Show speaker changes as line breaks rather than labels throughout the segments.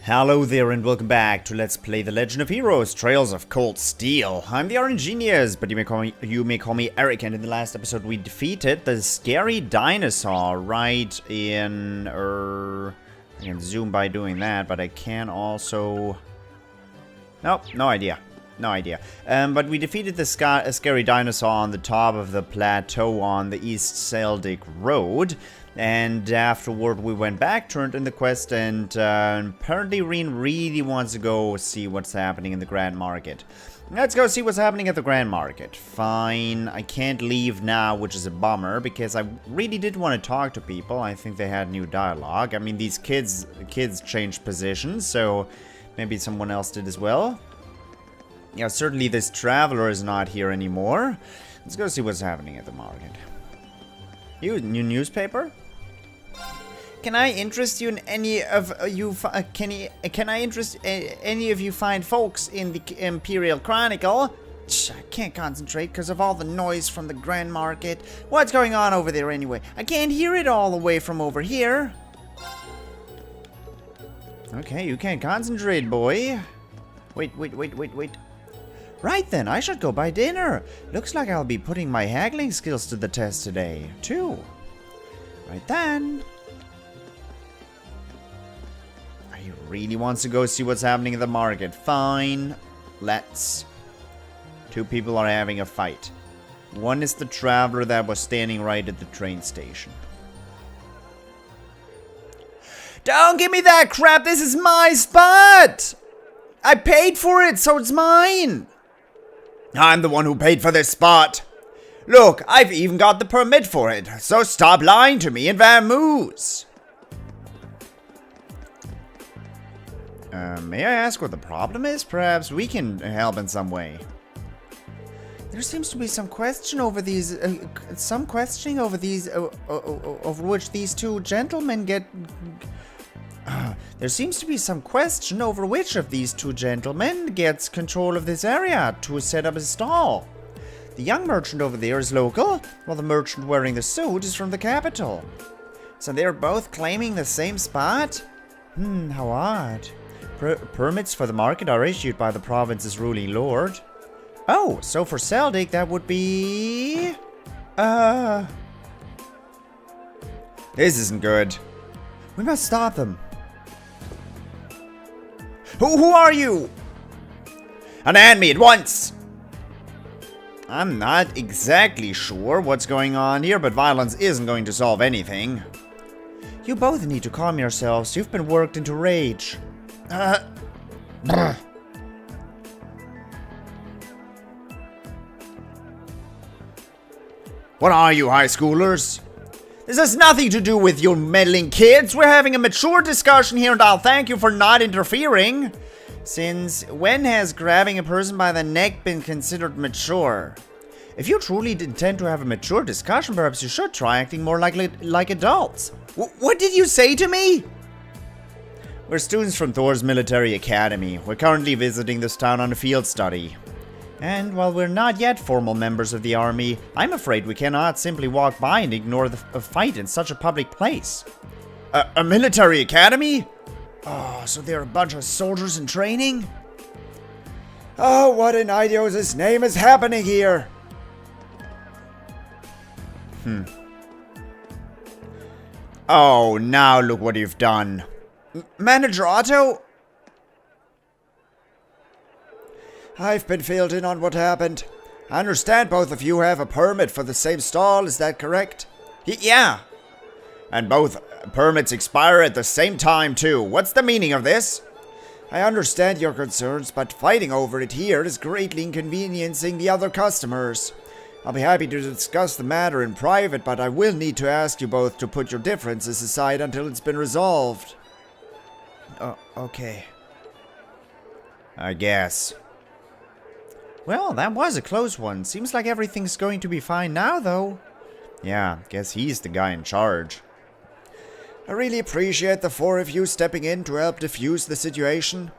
Hello there and welcome back to Let's Play The Legend of Heroes, Trails of Cold Steel. I'm the RNGenius, but you may call me Eric, and in the last episode we defeated the scary dinosaur right in... I can zoom by doing that, but I can also... Nope, no idea. No idea. But we defeated the scary dinosaur on the top of the plateau on the East Celtic Road. And afterward we went back, turned in the quest, and apparently Rean really wants to go see what's happening in the Grand Market. Let's go see what's happening at the Grand Market. Fine, I can't leave now, which is a bummer, because I really did want to talk to people. I think they had new dialogue. I mean, these kids changed positions, so maybe someone else did as well. Yeah, certainly this traveler is not here anymore. Let's go see what's happening at the market. You, new newspaper? Can I interest you in any of you? Can I interest any of you fine folks in the Imperial Chronicle? I can't concentrate because of all the noise from the Grand Market. What's going on over there anyway? I can't hear it all the way from over here. Okay, you can't concentrate, boy. Wait. Right then, I should go buy dinner. Looks like I'll be putting my haggling skills to the test today, too. Right then. He really wants to go see what's happening in the market. Fine. Let's. Two people are having a fight. One is the traveler that was standing right at the train station. Don't give me that crap! This is my spot! I paid for it, so it's mine! I'm the one who paid for this spot. Look, I've even got the permit for it, so stop lying to me and vamoose. May I ask what the problem is? Perhaps we can help in some way. There seems to be some question over these, over which these two gentlemen get... there seems to be some question over which of these two gentlemen gets control of this area to set up a stall. The young merchant over there is local, while the merchant wearing the suit is from the capital. So they're both claiming the same spot? How odd. Permits for the market are issued by the province's ruling lord. Oh, so for Celtic that would be... This isn't good. We must stop them. Who are you? Unhand me at once! I'm not exactly sure what's going on here, but violence isn't going to solve anything. You both need to calm yourselves. You've been worked into rage. What are you, high schoolers? This has nothing to do with you meddling kids. We're having a mature discussion here, and I'll thank you for not interfering. Since when has grabbing a person by the neck been considered mature? If you truly intend to have a mature discussion, perhaps you should try acting more like adults. What did you say to me? We're students from Thors Military Academy. We're currently visiting this town on a field study. And while we're not yet formal members of the army, I'm afraid we cannot simply walk by and ignore a fight in such a public place. A military academy? Oh, so they're a bunch of soldiers in training? Oh, what in Idio's name is happening here? Oh, now look what you've done. Manager Otto? I've been filled in on what happened. I understand both of you have a permit for the same stall, is that correct? Yeah. And both permits expire at the same time, too. What's the meaning of this? I understand your concerns, but fighting over it here is greatly inconveniencing the other customers. I'll be happy to discuss the matter in private, but I will need to ask you both to put your differences aside until it's been resolved. Okay. I guess. Well, that was a close one. Seems like everything's going to be fine now, though. Yeah, guess he's the guy in charge. I really appreciate the four of you stepping in to help defuse the situation.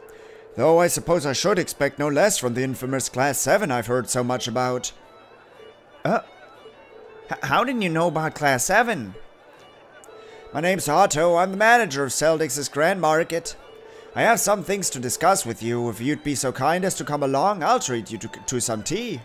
Though I suppose I should expect no less from the infamous Class 7 I've heard so much about. How did you know about Class 7? My name's Otto. I'm the manager of Celdix's Grand Market.
I have some things to discuss with you. If you'd be so kind as to come along, I'll treat you to some tea.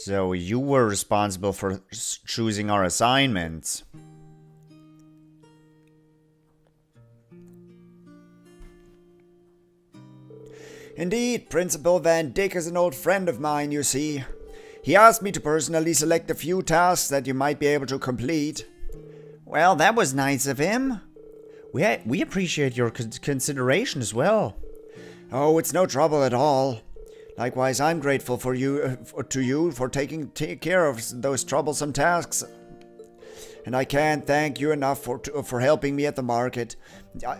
So you were responsible for choosing our assignments.
Indeed, Principal Van Dyck is an old friend of mine, you see. He asked me to personally select a few tasks that you might be able to complete.
Well, that was nice of him. We appreciate your consideration as well.
Oh, it's no trouble at all. Likewise, I'm grateful to you for taking care of those troublesome tasks. And I can't thank you enough for helping me at the market.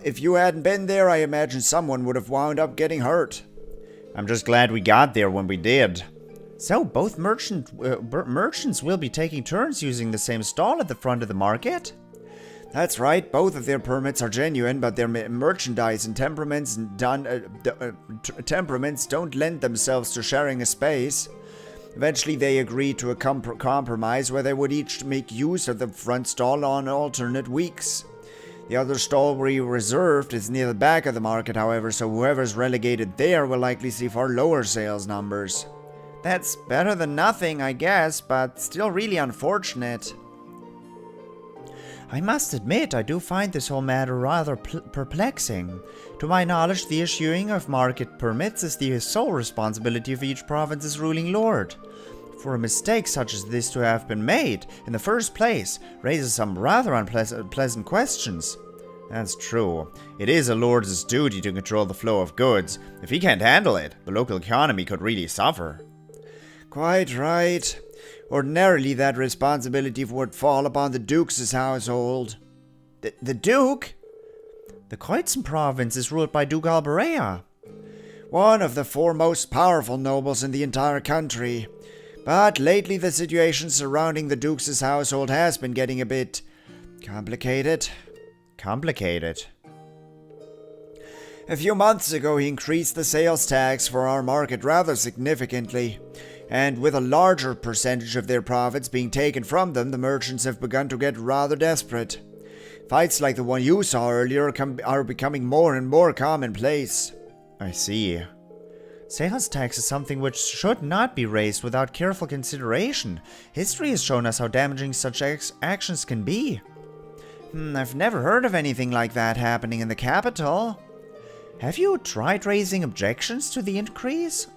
If you hadn't been there, I imagine someone would have wound up getting hurt.
I'm just glad we got there when we did. So, both merchants will be taking turns using the same stall at the front of the market?
That's right, both of their permits are genuine, but their merchandise and temperaments don't lend themselves to sharing a space. Eventually they agreed to a compromise where they would each make use of the front stall on alternate weeks. The other stall we reserved is near the back of the market, however, so whoever's relegated there will likely see far lower sales numbers.
That's better than nothing, I guess, but still really unfortunate. I must admit, I do find this whole matter rather perplexing. To my knowledge, the issuing of market permits is the sole responsibility of each province's ruling lord. For a mistake such as this to have been made in the first place raises some rather unpleasant questions. That's true. It is a lord's duty to control the flow of goods. If he can't handle it, the local economy could really suffer.
Quite right. Ordinarily, that responsibility would fall upon the Duke's household.
The Duke? The Kreuzen province is ruled by Duke Alberea.
One of the four most powerful nobles in the entire country. But lately the situation surrounding the Duke's household has been getting a bit complicated.
Complicated?
A few months ago he increased the sales tax for our market rather significantly. And with a larger percentage of their profits being taken from them, the merchants have begun to get rather desperate. Fights like the one you saw earlier are becoming more and more commonplace.
I see. Sales tax is something which should not be raised without careful consideration. History has shown us how damaging such actions can be. I've never heard of anything like that happening in the capital. Have you tried raising objections to the increase?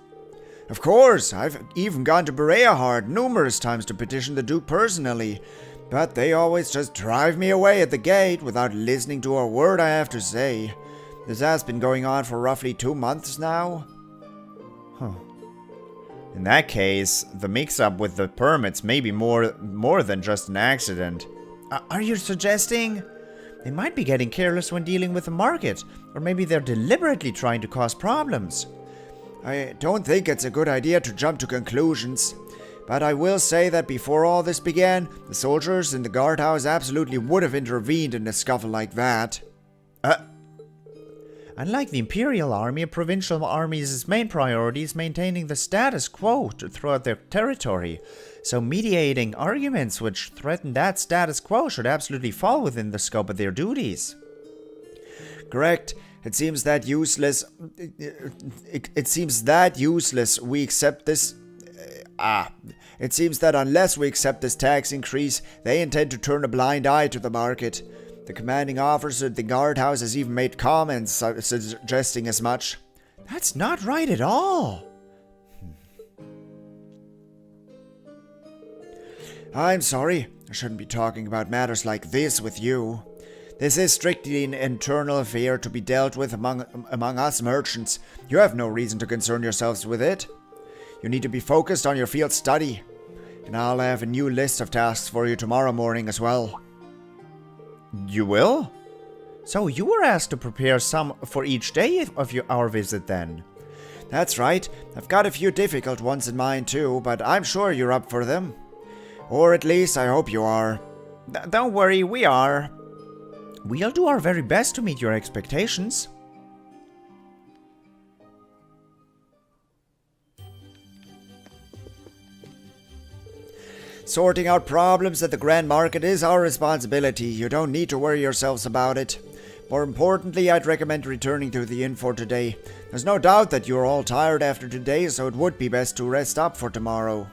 Of course, I've even gone to Berea numerous times to petition the Duke personally, but they always just drive me away at the gate without listening to a word I have to say. This has been going on for roughly 2 months now.
In that case, the mix-up with the permits may be more than just an accident. Are you suggesting they might be getting careless when dealing with the market, or maybe they're deliberately trying to cause problems?
I don't think it's a good idea to jump to conclusions, but I will say that before all this began, the soldiers in the guardhouse absolutely would have intervened in a scuffle like that.
Unlike the Imperial Army, a provincial army's main priority is maintaining the status quo throughout their territory, so mediating arguments which threaten that status quo should absolutely fall within the scope of their duties.
Correct. It seems that useless. We accept this. It seems that unless we accept this tax increase, they intend to turn a blind eye to the market. The commanding officer at the guardhouse has even made comments suggesting as much.
That's not right at all.
I'm sorry. I shouldn't be talking about matters like this with you. This is strictly an internal affair to be dealt with among us merchants. You have no reason to concern yourselves with it. You need to be focused on your field study. And I'll have a new list of tasks for you tomorrow morning as well.
You will? So you were asked to prepare some for each day of our visit then?
That's right. I've got a few difficult ones in mind too, but I'm sure you're up for them. Or at least I hope you are.
Don't worry, we are. We'll do our very best to meet your expectations.
Sorting out problems at the Grand Market is our responsibility. You don't need to worry yourselves about it. More importantly, I'd recommend returning to the inn for today. There's no doubt that you're all tired after today, so it would be best to rest up for tomorrow.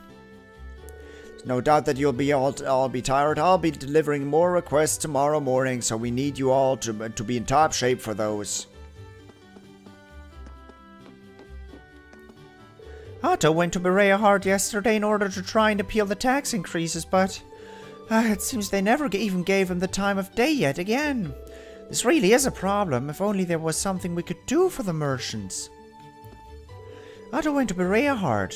There's no doubt that you'll be all be tired. I'll be delivering more requests tomorrow morning, so we need you all to be in top shape for those.
Otto went to Berea hard yesterday in order to try and appeal the tax increases, but it seems they never even gave him the time of day yet again. This really is a problem. If only there was something we could do for the merchants. Otto went to Berea hard.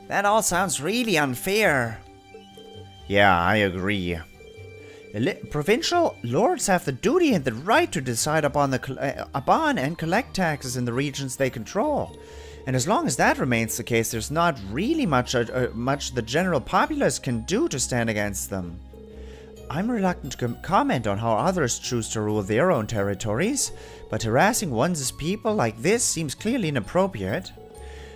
That all sounds really unfair. Yeah, I agree. Provincial lords have the duty and the right to decide upon and collect taxes in the regions they control. And as long as that remains the case, there's not really much the general populace can do to stand against them. I'm reluctant to comment on how others choose to rule their own territories, but harassing one's people like this seems clearly inappropriate.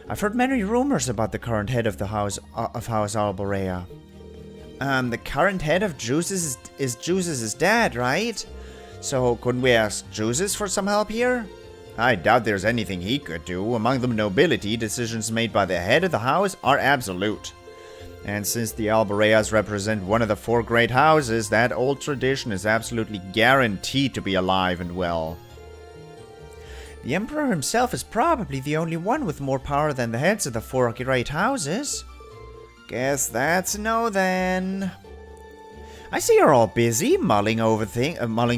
I've heard many rumors about the current head of the House Alborea. The current head of Juices is Juices' dad, right? So couldn't we ask Juices for some help here? I doubt there's anything he could do. Among the nobility, decisions made by the head of the house are absolute. And since the Alboreas represent one of the 4 great houses, that old tradition is absolutely guaranteed to be alive and well. The Emperor himself is probably the only one with more power than the heads of the 4 great houses. Guess that's a no then. I see you're all busy mulling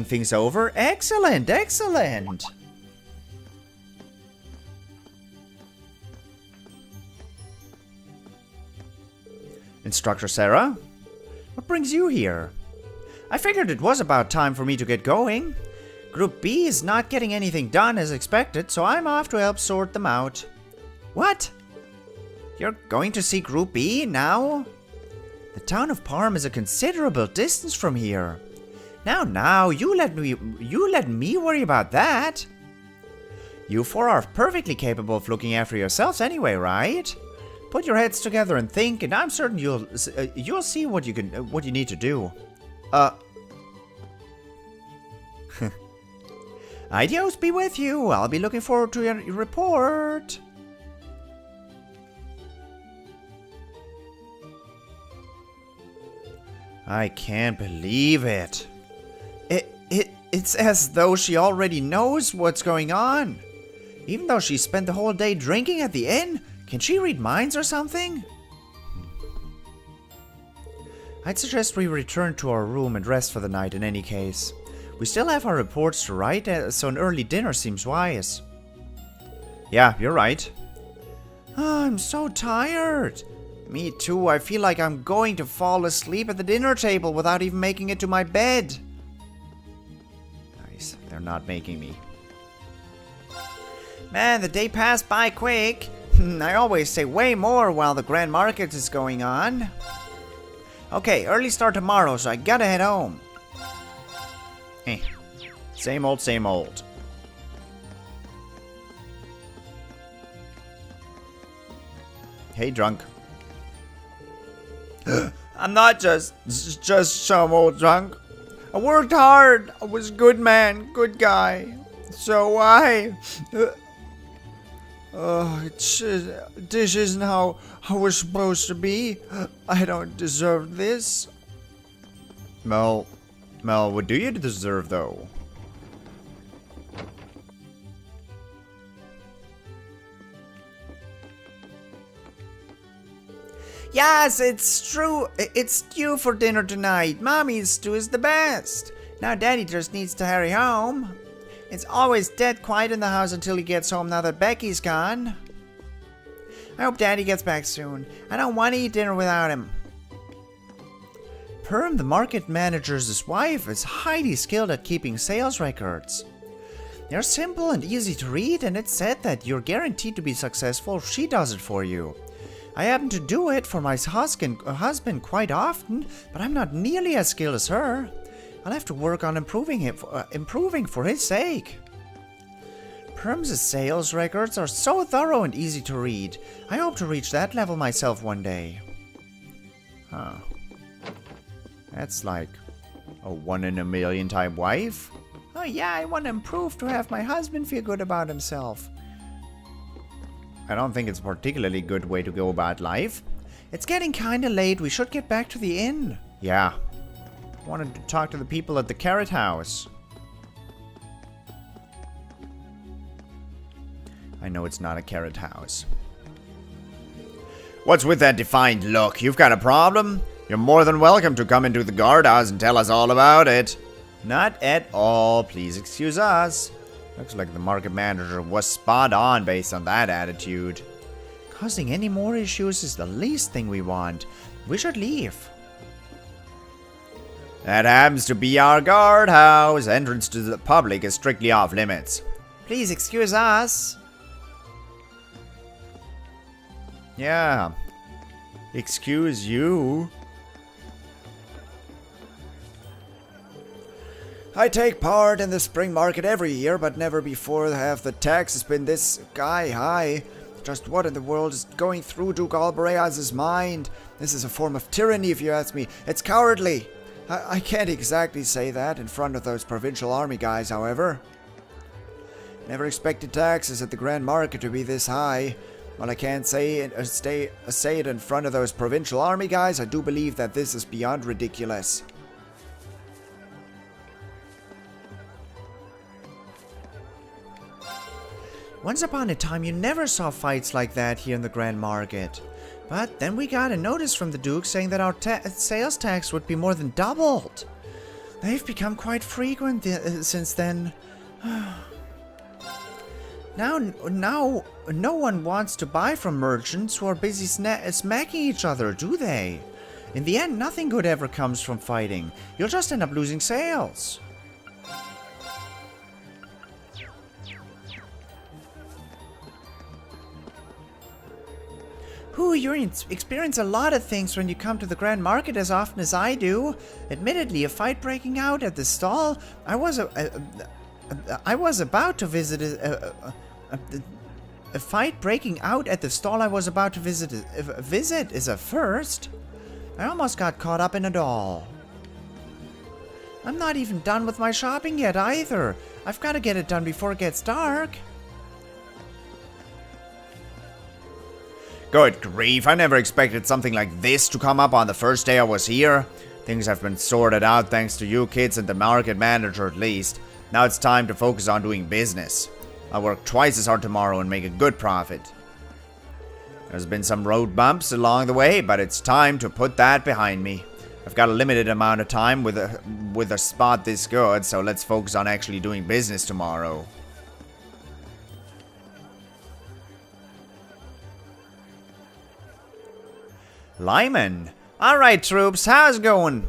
things over. Excellent, excellent. Instructor Sarah, what brings you here? I figured it was about time for me to get going. Group B is not getting anything done as expected, so I'm off to help sort them out. What? You're going to see Group B now? The town of Parm is a considerable distance from here. Now, you let me worry about that. You 4 are perfectly capable of looking after yourselves anyway, right? Put your heads together and think, and I'm certain you'll see what you need to do. Ideos be with you. I'll be looking forward to your report. I can't believe it. It's as though she already knows what's going on. Even though she spent the whole day drinking at the inn, can she read minds or something? I'd suggest we return to our room and rest for the night in any case. We still have our reports to write, so an early dinner seems wise. Yeah, you're right. Oh, I'm so tired. Me too. I feel like I'm going to fall asleep at the dinner table without even making it to my bed. Nice. They're not making me. Man, the day passed by quick. I always say way more while the Grand Market is going on. Okay, early start tomorrow, so I gotta head home. Same old, same old. Hey, drunk. I'm not just some old drunk. I worked hard. I was a good man, good guy. So why? This isn't how we're supposed to be. I don't deserve this. Mel, what do you deserve, though? Yes, it's true. It's due for dinner tonight. Mommy's stew is the best. Now Daddy just needs to hurry home. It's always dead quiet in the house until he gets home now that Becky's gone.
I hope Daddy gets back soon. I don't want to eat dinner without him. Perm, the market manager's wife, is highly skilled at keeping sales records. They're simple and easy to read, and it's said that you're guaranteed to be successful if she does it for you. I happen to do it for my husband quite often, but I'm not nearly as skilled as her. I'll have to work on improving for his sake. Perm's sales records are so thorough and easy to read. I hope to reach that level myself one day. Huh. That's like a 1 in a million type wife. Oh yeah, I want to improve to have my husband feel good about himself. I don't think it's a particularly good way to go about life. It's getting kinda late. We should get back to the inn. Yeah. I wanted to talk to the people at the Carrot House. I know it's not a Carrot House. What's with that defiant look? You've got a problem? You're more than welcome to come into the guardhouse and tell us all about it. Not at all. Please excuse us. Looks like the market manager was spot on based on that attitude. Causing any more issues is the least thing we want. We should leave. That happens to be our guardhouse. Entrance to the public is strictly off limits. Please excuse us. Yeah. Excuse you. I take part in the spring market every year, but never before have the taxes been this high. Just what in the world is going through Duke Alboreaz's mind? This is a form of tyranny, if you ask me. It's cowardly. I can't exactly say that in front of those provincial army guys, however. Never expected taxes at the Grand Market to be this high. While I can't say it in front of those provincial army guys, I do believe that this is beyond ridiculous. Once upon a time, you never saw fights like that here in the Grand Market. But then we got a notice from the Duke saying that our sales tax would be more than doubled. They've become quite frequent since then. Now, no one wants to buy from merchants who are busy smacking each other, do they? In the end, nothing good ever comes from fighting. You'll just end up losing sales. Ooh, you experience a lot of things when you come to the Grand Market as often as I do. Admittedly, a fight breaking out at the stall. I was about to visit a fight breaking out at the stall I was about to visit is a first. I almost got caught up in it all. I'm not even done with my shopping yet either. I've got to get it done before it gets dark. Good grief, I never expected something like this to come up on the first day I was here. Things have been sorted out thanks to you kids and the market manager at least. Now it's time to focus on doing business. I'll work twice as hard tomorrow and make a good profit. There's been some road bumps along the way, but it's time to put that behind me. I've got a limited amount of time with a spot this good, so let's focus on actually doing business tomorrow. Lyman. Alright, troops, how's it going?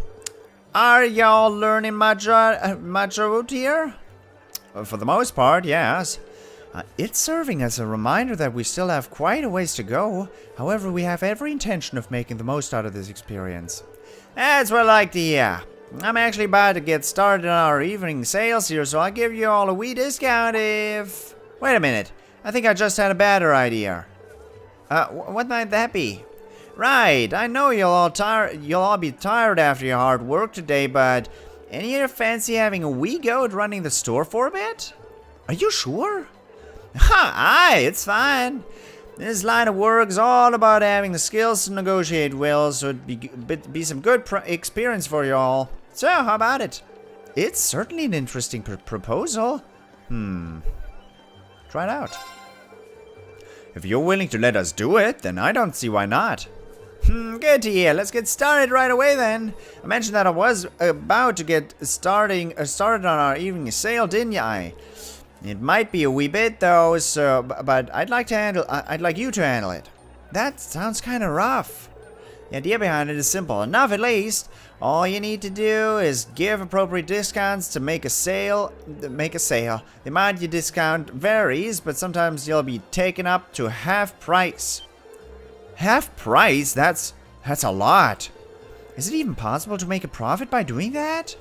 Are y'all learning much out here? For the most part, yes. It's serving as a reminder that we still have quite a ways to go. However, we have every intention of making the most out of this experience. That's what I like to hear. I'm actually about to get started on our evening sales here, so I'll give you all a wee discount if... Wait a minute. I think I just had a better idea. What might that be? Right, I know you'll all be tired after your hard work today, but any of you fancy having a wee go at running the store for a bit? Are you sure? Ha, aye, it's fine. This line of work's all about having the skills to negotiate well, so it'd be some good experience for you all. So, how about it? It's certainly an interesting proposal. Try it out. If you're willing to let us do it, then I don't see why not. Good to hear. Let's get started right away then. I mentioned that I was about to get started on our evening sale, didn't I? It might be a wee bit though, so but I'd like you to handle it. That sounds kind of rough. The idea behind it is simple enough, at least. All you need to do is give appropriate discounts to make a sale. The amount you discount varies, but sometimes you'll be taken up to half price. Half price? That's a lot. Is it even possible to make a profit by doing that?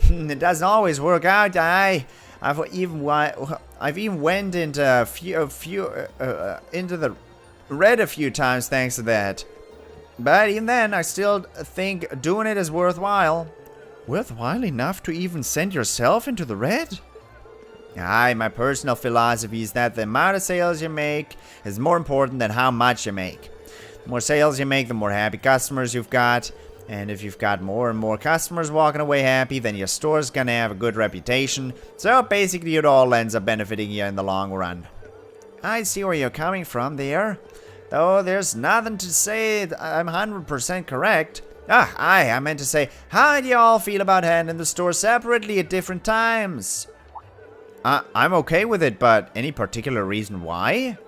It doesn't always work out. I've even went into into the red a few times thanks to that. But even then, I still think doing it is worthwhile. Worthwhile enough to even send yourself into the red? Aye, my personal philosophy is that the amount of sales you make is more important than how much you make. The more sales you make, the more happy customers you've got. And if you've got more and more customers walking away happy, then your store's gonna have a good reputation. So basically it all ends up benefiting you in the long run. I see where you're coming from there. Though there's nothing to say I'm 100% correct. I meant to say, how do you all feel about handling the store separately at different times? I'm okay with it, but any particular reason why?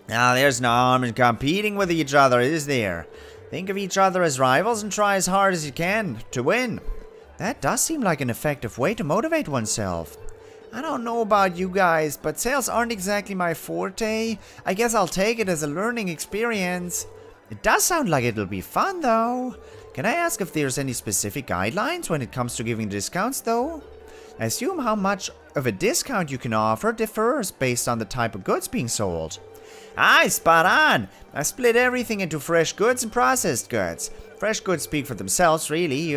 Now, there's no harm in competing with each other, is there? Think of each other as rivals and try as hard as you can to win. That does seem like an effective way to motivate oneself. I don't know about you guys, but sales aren't exactly my forte. I guess I'll take it as a learning experience. It does sound like it'll be fun, though. Can I ask if there's any specific guidelines when it comes to giving discounts, though? I assume how much of a discount you can offer differs based on the type of goods being sold. Aye, spot on. I split everything into fresh goods and processed goods. Fresh goods speak for themselves, really.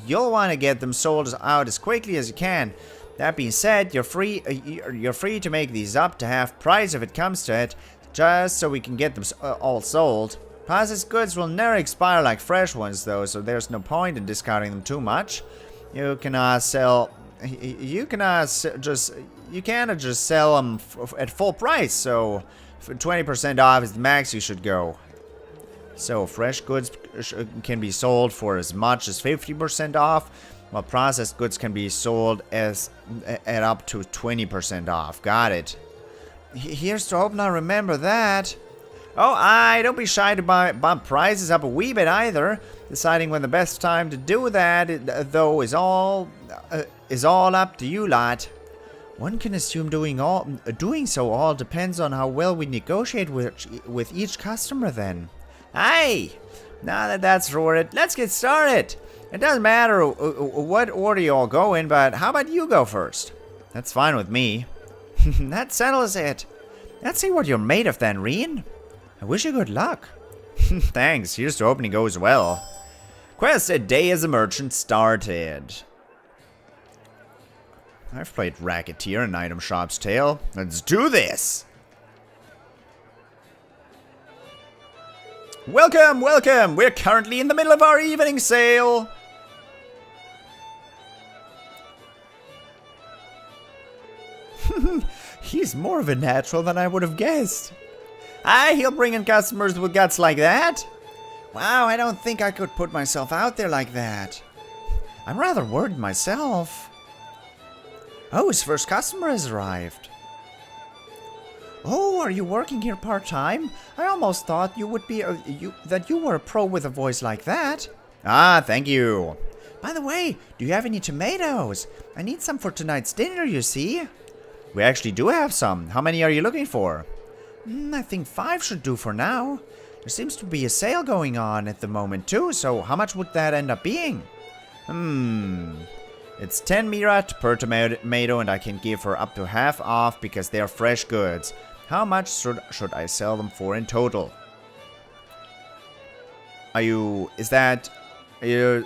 You'll want to get them sold out as quickly as you can. That being said, you're free to make these up to half price if it comes to it, just so we can get them all sold. Processed goods will never expire like fresh ones, though, so there's no point in discounting them too much. You cannot just sell them at full price, so 20% off is the max you should go. So fresh goods can be sold for as much as 50% off, while processed goods can be sold at up to 20% off. Got it. Here's to hope I remember that. Oh, don't be shy to bump prices up a wee bit either. Deciding when the best time to do that, though, is all up to you lot. One can assume doing so all depends on how well we negotiate with each customer then. Aye! Now that that's sorted, let's get started. It doesn't matter what order you all go in, but how about you go first? That's fine with me. That settles it. Let's see what you're made of then, Rean. I wish you good luck. Thanks, here's to hoping it goes well. Quest A Day as a Merchant started. I've played Racketeer and Item Shop's Tale. Let's do this! Welcome, welcome! We're currently in the middle of our evening sale! He's more of a natural than I would have guessed. Aye, he'll bring in customers with guts like that. Wow, I don't think I could put myself out there like that. I'm rather worried myself. Oh, his first customer has arrived. Oh, are you working here part-time? I almost thought you would be that you were a pro with a voice like that. Ah, thank you. By the way, do you have any tomatoes? I need some for tonight's dinner, you see. We actually do have some. How many are you looking for? I think 5 should do for now. There seems to be a sale going on at the moment too, so how much would that end up being? It's 10 mira per tomato, and I can give her up to half off because they are fresh goods. How much should I sell them for in total? Is that 10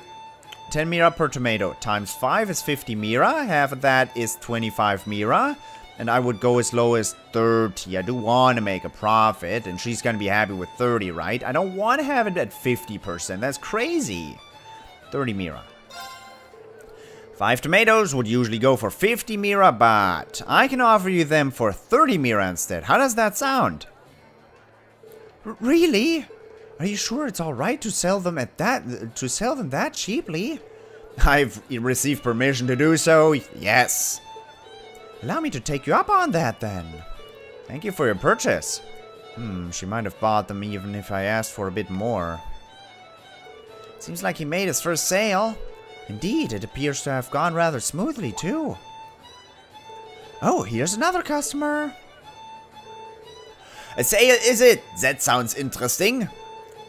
mira per tomato times 5 is 50 mira. Half of that is 25 mira. And I would go as low as 30. I do want to make a profit, and she's going to be happy with 30, right? I don't want to have it at 50%. That's crazy. 30 mira. 5 tomatoes would usually go for 50 mira, but I can offer you them for 30 mira instead. How does that sound? Really? Are you sure it's all right to sell them that cheaply? I've received permission to do so. Yes. Allow me to take you up on that then. Thank you for your purchase.
She might have bought them even if I asked for a bit more. Seems like he made his first sale. Indeed, it appears to have gone rather smoothly, too. Oh, here's another customer.
A sale, is it? That sounds interesting.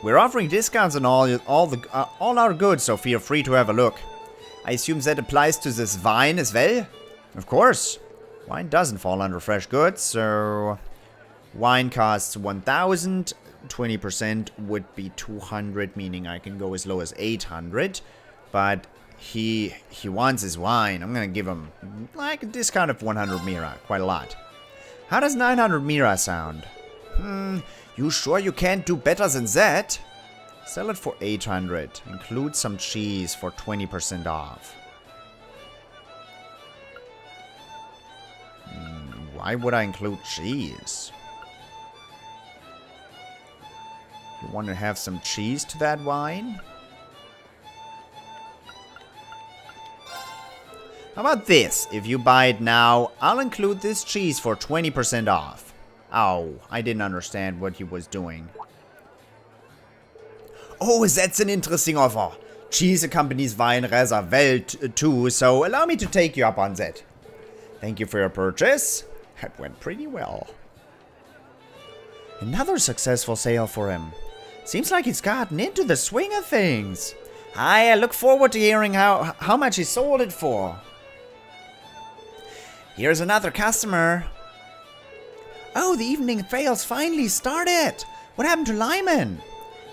We're offering discounts on all our goods, so feel free to have a look.
I assume that applies to this wine as well?
Of course. Wine doesn't fall under fresh goods, so... Wine costs 1,000. 20% would be 200, meaning I can go as low as 800. But he wants his wine. I'm gonna give him like a discount of 100 mira, quite a lot. How does 900 mira sound?
You sure you can't do better than that?
Sell it for 800. Include some cheese for 20% off. Why would I include cheese? You want to have some cheese to that wine? How about this? If you buy it now, I'll include this cheese for 20% off. Oh, I didn't understand what he was doing.
Oh, that's an interesting offer. Cheese accompanies wine rather well too, so allow me to take you up on that.
Thank you for your purchase. That went pretty well. Another successful sale for him. Seems like he's gotten into the swing of things.
I look forward to hearing how much he sold it for. Here's another customer.
Oh, the evening fails finally started. What happened to Lyman?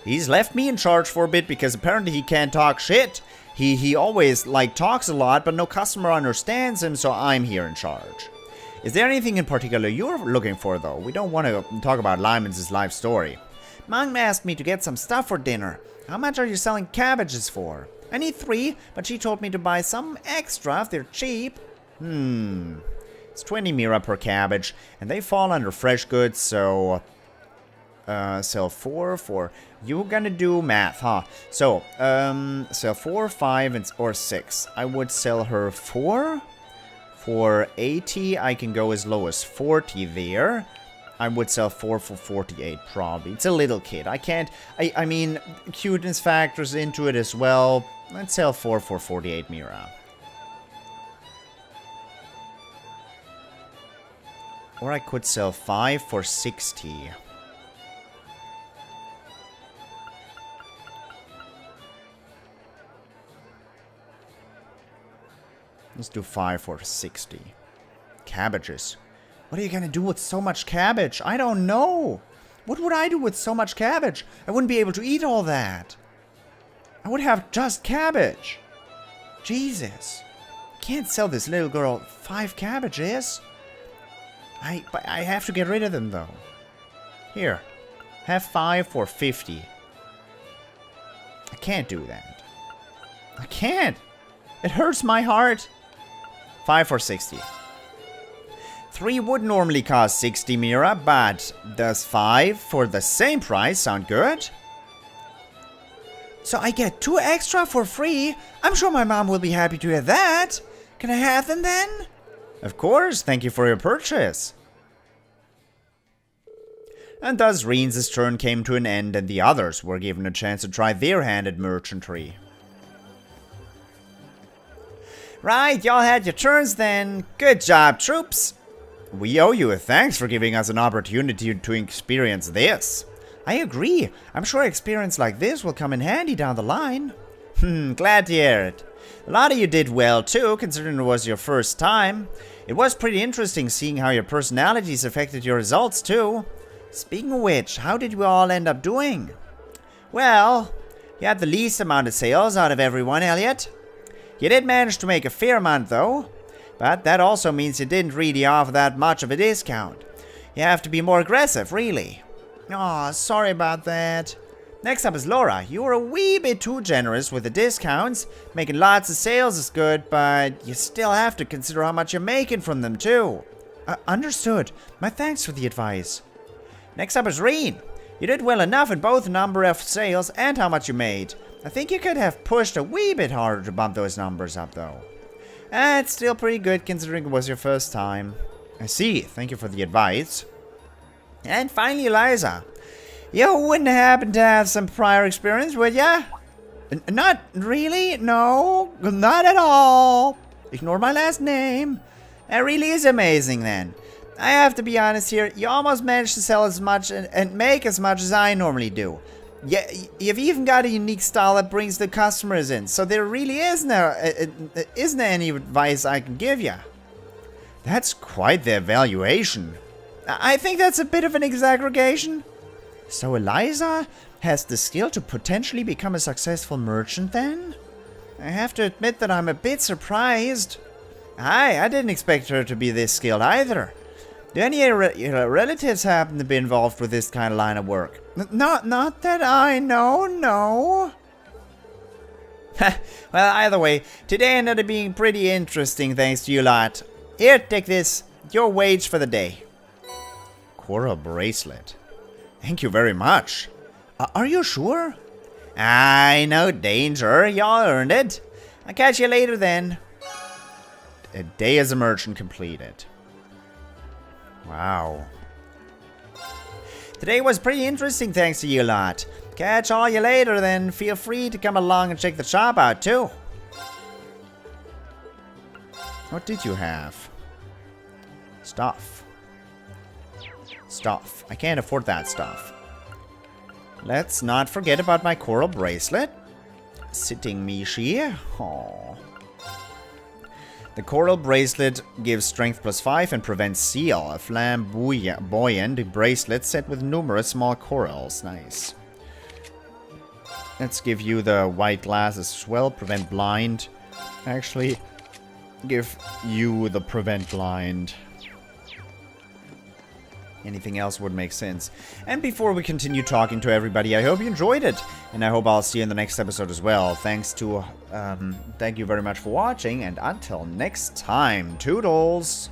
He's left me in charge for a bit because apparently he can't talk shit. He always, talks a lot, but no customer understands him, so I'm here in charge. Is there anything in particular you're looking for, though? We don't want to talk about Lyman's life story.
Mom asked me to get some stuff for dinner. How much are you selling cabbages for? I need 3, but she told me to buy some extra if they're cheap.
It's 20 mira per cabbage, and they fall under fresh goods, so... sell 4 for... You're gonna do math, huh? So, sell 4, 5, or 6. I would sell her 4. For 80, I can go as low as 40 there. I would sell 4 for 48, probably. It's a little kid. I can't... I mean, cuteness factors into it as well. Let's sell 4 for 48 mira. Or I could sell 5 for 60. Let's do 5 for 60. Cabbages. What are you gonna do with so much cabbage? I don't know. What would I do with so much cabbage? I wouldn't be able to eat all that. I would have just cabbage. Jesus. Can't sell this little girl 5 cabbages. But I have to get rid of them, though. Here. Have 5 for 50. I can't do that. I can't. It hurts my heart. 5 for 60. 3 would normally cost 60 mira, but does 5 for the same price sound good? So I get 2 extra for free? I'm sure my mom will be happy to hear that. Can I have them then? Of course, thank you for your purchase. And thus Rean's turn came to an end and the others were given a chance to try their hand at merchantry.
Right, y'all had your turns then. Good job, troops.
We owe you a thanks for giving us an opportunity to experience this. I agree. I'm sure experience like this will come in handy down the line.
Glad to hear it. A lot of you did well too, considering it was your first time. It was pretty interesting seeing how your personalities affected your results too. Speaking of which, how did you all end up doing? Well, you had the least amount of sales out of everyone, Elliot. You did manage to make a fair amount though, but that also means you didn't really offer that much of a discount. You have to be more aggressive, really. Aw, sorry about that. Next up is Laura. You were a wee bit too generous with the discounts. Making lots of sales is good, but you still have to consider how much you're making from them too.
Understood. My thanks for the advice.
Next up is Rean. You did well enough in both the number of sales and how much you made. I think you could have pushed a wee bit harder to bump those numbers up though. It's still pretty good considering it was your first time.
I see. Thank you for the advice. And finally, Eliza. You wouldn't happen to have some prior experience, would ya? Not really? No, not at all. Ignore my last name. That really is amazing then. I have to be honest here, you almost managed to sell as much and make as much as I normally do. Yeah, you've even got a unique style that brings the customers in, so there really isn't any advice I can give you. That's quite the evaluation. I think that's a bit of an exaggeration. So Eliza has the skill to potentially become a successful merchant then? I have to admit that I'm a bit surprised. I didn't expect her to be this skilled either. Do any of your relatives happen to be involved with this kind of line of work? Not that I know, no. Well, either way, today ended up being pretty interesting thanks to you lot. Here, take this. Your wage for the day. Coral bracelet. Thank you very much. Are you sure? I no danger. Y'all earned it. I'll catch you later then. A day as a merchant completed. Wow. Today was pretty interesting thanks to you lot. Catch all you later then. Feel free to come along and check the shop out too. What did you have? Stuff. Stuff. I can't afford that stuff. Let's not forget about my coral bracelet. Sitting Mishi. Aww. The coral bracelet gives strength +5 and prevents seal. A flamboyant bracelet set with numerous small corals. Nice. Let's give you the white glasses as well. Prevent blind. Actually, give you the prevent blind. Anything else would make sense. And before we continue talking to everybody, I hope you enjoyed it. And I hope I'll see you in the next episode as well. Thank you very much for watching. And until next time, toodles!